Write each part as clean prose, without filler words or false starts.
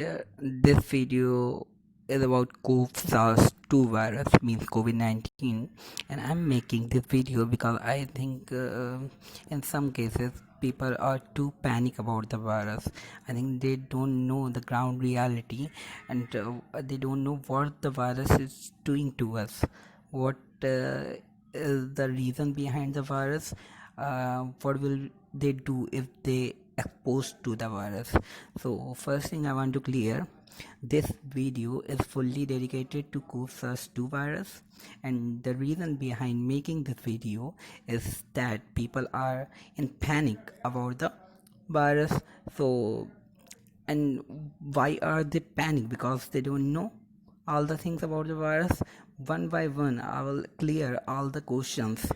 This video is about SARS-2 virus, means COVID-19, and I'm making this video because I think in some cases people are too panic about the virus. I think they don't know the ground reality, and they don't know what the virus is doing to us. What is the reason behind the virus? What will they do if they exposed to the virus? So first thing I want to clear, this video is fully dedicated to SARS-2 virus, and the reason behind making this video is that people are in panic about the virus. So, and why are they panic? Because they don't know all the things about the virus. One by one I will clear all the questions,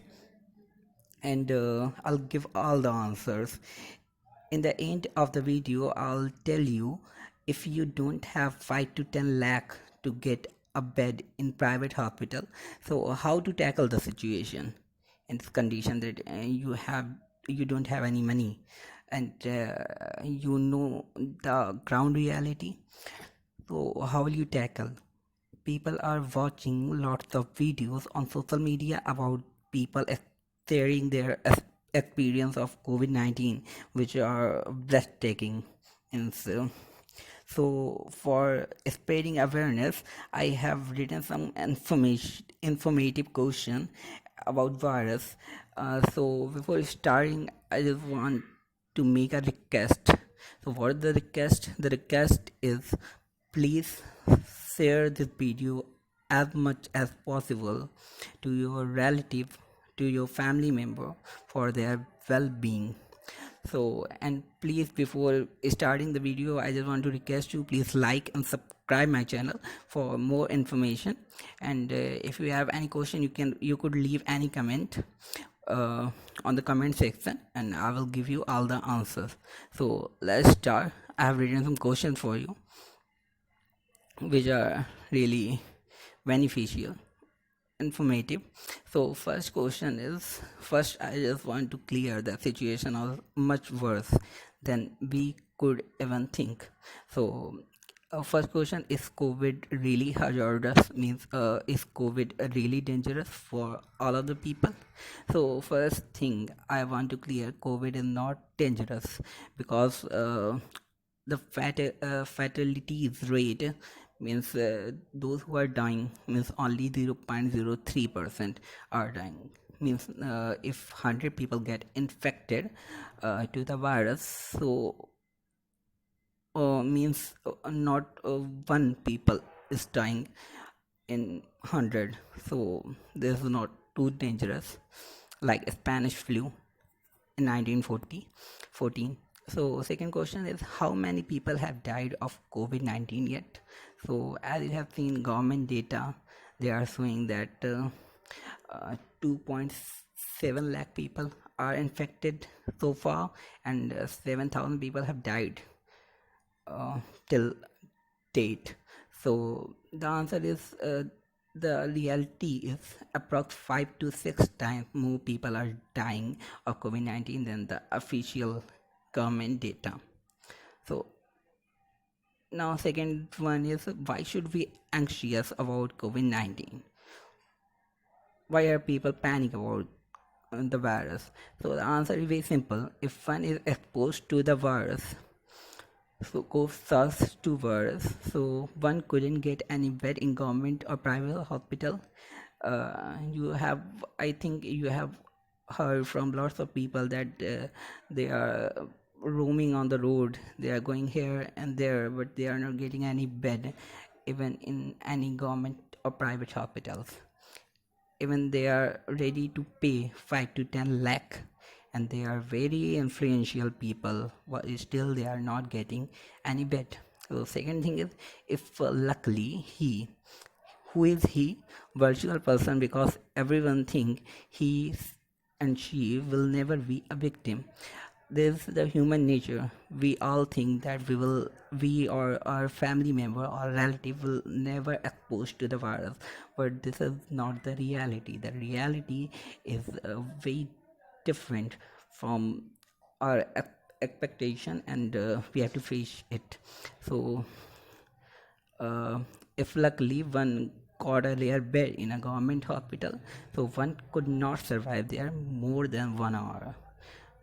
and I'll give all the answers. In the end of the video, I'll tell you, if you don't have 5 to 10 lakh to get a bed in private hospital, so how to tackle the situation in this condition that you don't have any money, and you know the ground reality. So how will you tackle? People are watching lots of videos on social media about people sharing their experience of COVID-19, which are breathtaking. And so for spreading awareness, I have written some informative question about virus. So before starting, I just want to make a request. So what is the request? The request is, please share this video as much as possible to your relative, to your family member, for their well-being. So, and please, before starting the video, I just want to request you, please like and subscribe my channel for more information. And if you have any question, you could leave any comment on the comment section, and I will give you all the answers. So let's start. I have written some questions for you which are really beneficial, informative. So first question is, first I just want to clear the situation was much worse than we could even think. So first question, is COVID really hazardous? Means is COVID really dangerous for all of the people? So first thing I want to clear, COVID is not dangerous, because the fatalities rate, means those who are dying, means only 0.03% are dying. Means if 100 people get infected to the virus, so means not one people is dying in 100. So this is not too dangerous like Spanish flu in 1914. So second question is, how many people have died of COVID-19 yet? So as you have seen government data, they are showing that 2.7 lakh people are infected so far, and 7,000 people have died till date. So the answer is, the reality is approx 5 to 6 times more people are dying of COVID-19 than the official government data. So now second one is, why should we anxious about COVID-19? Why are people panic about the virus? So the answer is very simple. If one is exposed to the virus, so SARS-2 virus, so one couldn't get any bed in government or private hospital. I think you have heard from lots of people that they are roaming on the road, they are going here and there, but they are not getting any bed even in any government or private hospitals. Even they are ready to pay 5 to 10 lakh, and they are very influential people, but still they are not getting any bed. So second thing is, if luckily who is he? Virtual person, because everyone think he and she will never be a victim. This is the human nature. We all think that we or our family member or relative will never exposed to the virus, but this is not the reality. The reality is very different from our expectation, and we have to face it. So uh, if luckily one got a rare bed in a government hospital, so one could not survive there more than 1 hour.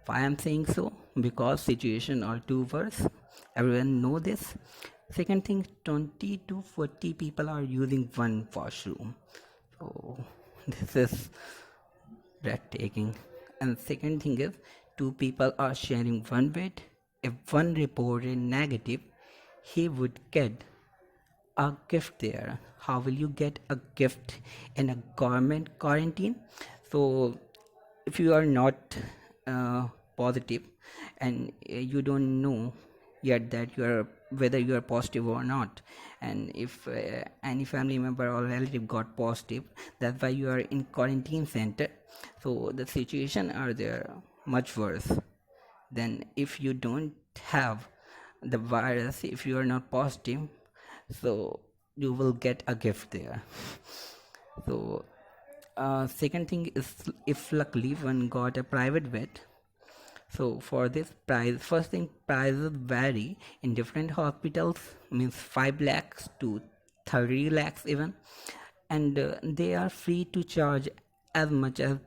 Why I'm saying so? Because situation are too worse. Everyone know this. Second thing, 20 to 40 people are using one washroom. So this is breathtaking. And second thing is, two people are sharing one bed. If one reported negative, he would get a gift there. How will you get a gift in a government quarantine? So if you are not uh, positive and you don't know yet that you are whether you are positive or not, and if any family member or relative got positive, that's why you are in quarantine center. So the situation are there much worse than if you don't have the virus. If you are not positive, so you will get a gift there. So second thing is, if luckily one got a private bed, so for this price, first thing, prices vary in different hospitals, means 5 lakhs to 30 lakhs even, and they are free to charge as much as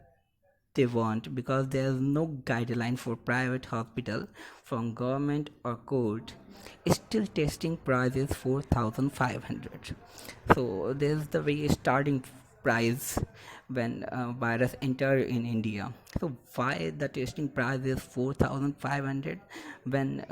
they want, because there is no guideline for private hospital from government or court. Still testing price is 4,500. So this is the very starting price when virus enter in India. So why the testing price is 4,500 when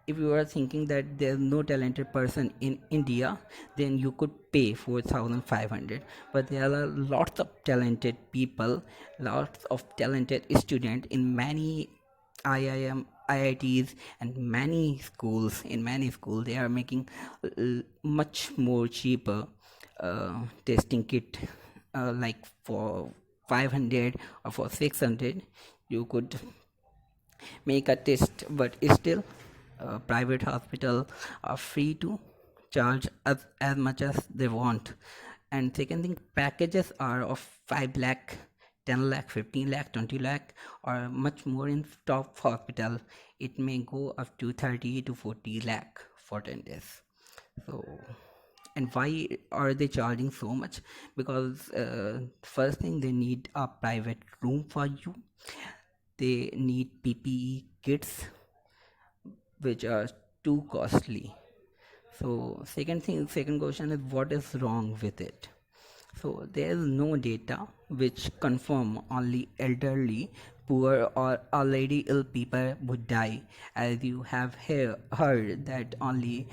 if you are thinking that there's no talented person in India, then you could pay 4,500. But there are lots of talented people, lots of talented students in many IIM, IITs, and many schools. In many schools, they are making much more cheaper testing kit, like for 500 or for 600. You could make a test, but still private hospital are free to charge as much as they want. And second thing, packages are of 5 lakh, 10 lakh, 15 lakh, 20 lakh, or much more in top hospital. It may go up to 30 to 40 lakh for 10 days. So, and why are they charging so much? Because first thing, they need a private room for you. They need PPE kits, which are too costly. So second question is, what is wrong with it? So there is no data which confirm only elderly, poor, or already ill people would die. As you have heard that only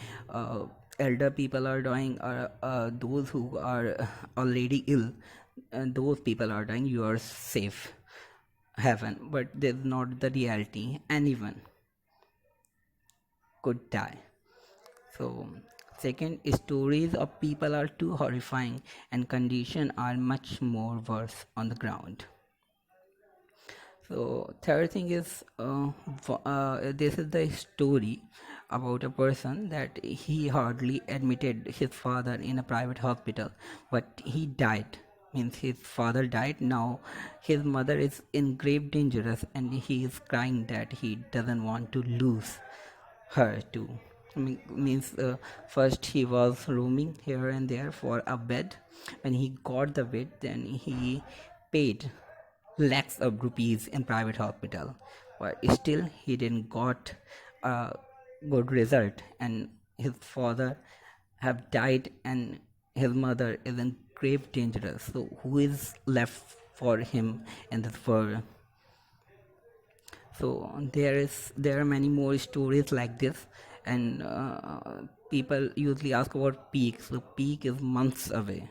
elder people are dying, or those who are already ill, and those people are dying, you are safe, heaven. But that's not the reality. Anyone could die. So second, stories of people are too horrifying and conditions are much more worse on the ground. So third thing is, this is the story about a person that he hardly admitted his father in a private hospital, but he died. Means his father died. Now his mother is in grave dangerous, and he is crying that he doesn't want to lose her too. Means first he was roaming here and there for a bed. When he got the bed, then he paid lakhs of rupees in private hospital, but still he didn't got a good result, and his father have died and his mother is in grave danger. So who is left for him in this world? So there are many more stories like this. And people usually ask about peak. So peak is months away.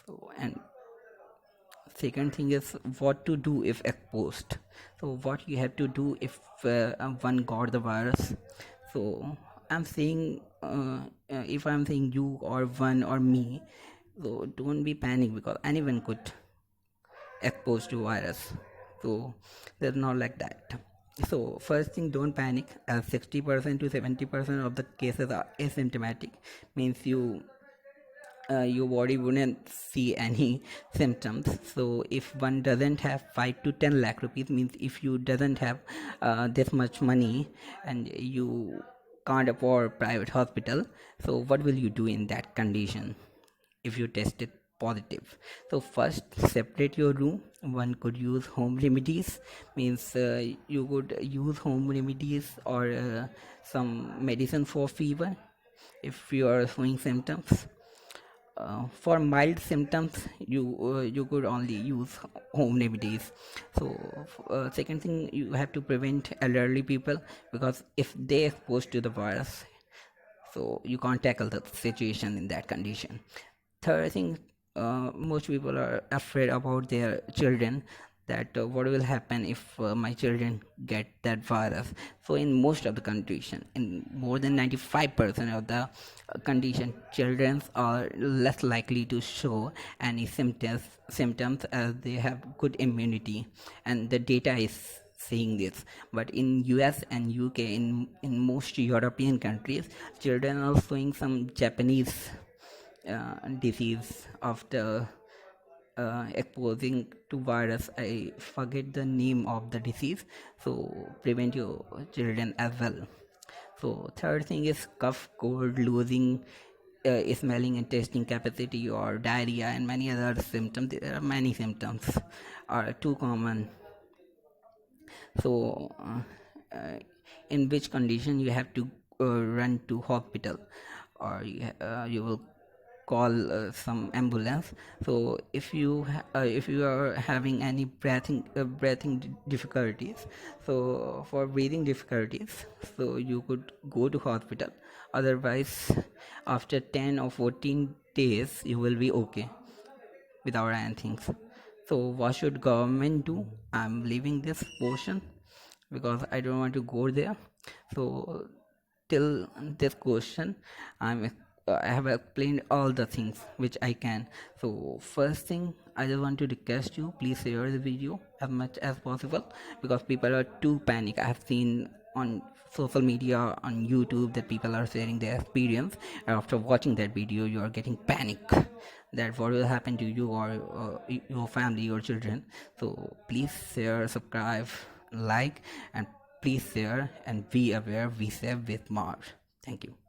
So, and second thing is, what to do if exposed. So what you have to do if one got the virus. So I'm saying, if I'm saying you or one or me, so don't be panic, because anyone could exposed to virus. So they're not like that. So first thing, don't panic, as 60% to 70% of the cases are asymptomatic. Means your body wouldn't see any symptoms. So if one doesn't have 5 to 10 lakh rupees, means if you doesn't have this much money, and you can't afford private hospital, so what will you do in that condition if you tested positive? So first, separate your room. One could use home remedies, means you could use home remedies or some medicine for fever if you are showing symptoms. For mild symptoms, you could only use home remedies. So second thing, you have to prevent elderly people, because if they exposed to the virus, so you can't tackle the situation in that condition. Third thing, most people are afraid about their children, that what will happen if my children get that virus. So in most of the condition, in more than 95% of the condition, children are less likely to show any symptoms as they have good immunity, and the data is saying this. But in US and UK, in most European countries, children are showing some Japanese disease after exposing to virus. I forget the name of the disease, so prevent your children as well. So third thing is cough, cold, losing smelling and tasting capacity, or diarrhea, and many other symptoms. There are many symptoms are too common. So in which condition you have to run to hospital, or you will call some ambulance. So if you are having any breathing difficulties, so for breathing difficulties, so you could go to hospital. Otherwise, after 10 or 14 days, you will be okay without anything. So what should government do? I'm leaving this portion because I don't want to go there. So till this question, I have explained all the things which I can. So first thing, I just want to request you, please share the video as much as possible, because people are too panic. I have seen on social media, on YouTube, that people are sharing their experience, and after watching that video you are getting panic that what will happen to you or your family, your children. So please share, subscribe, like, and please share and be aware. We save with Mars. Thank you.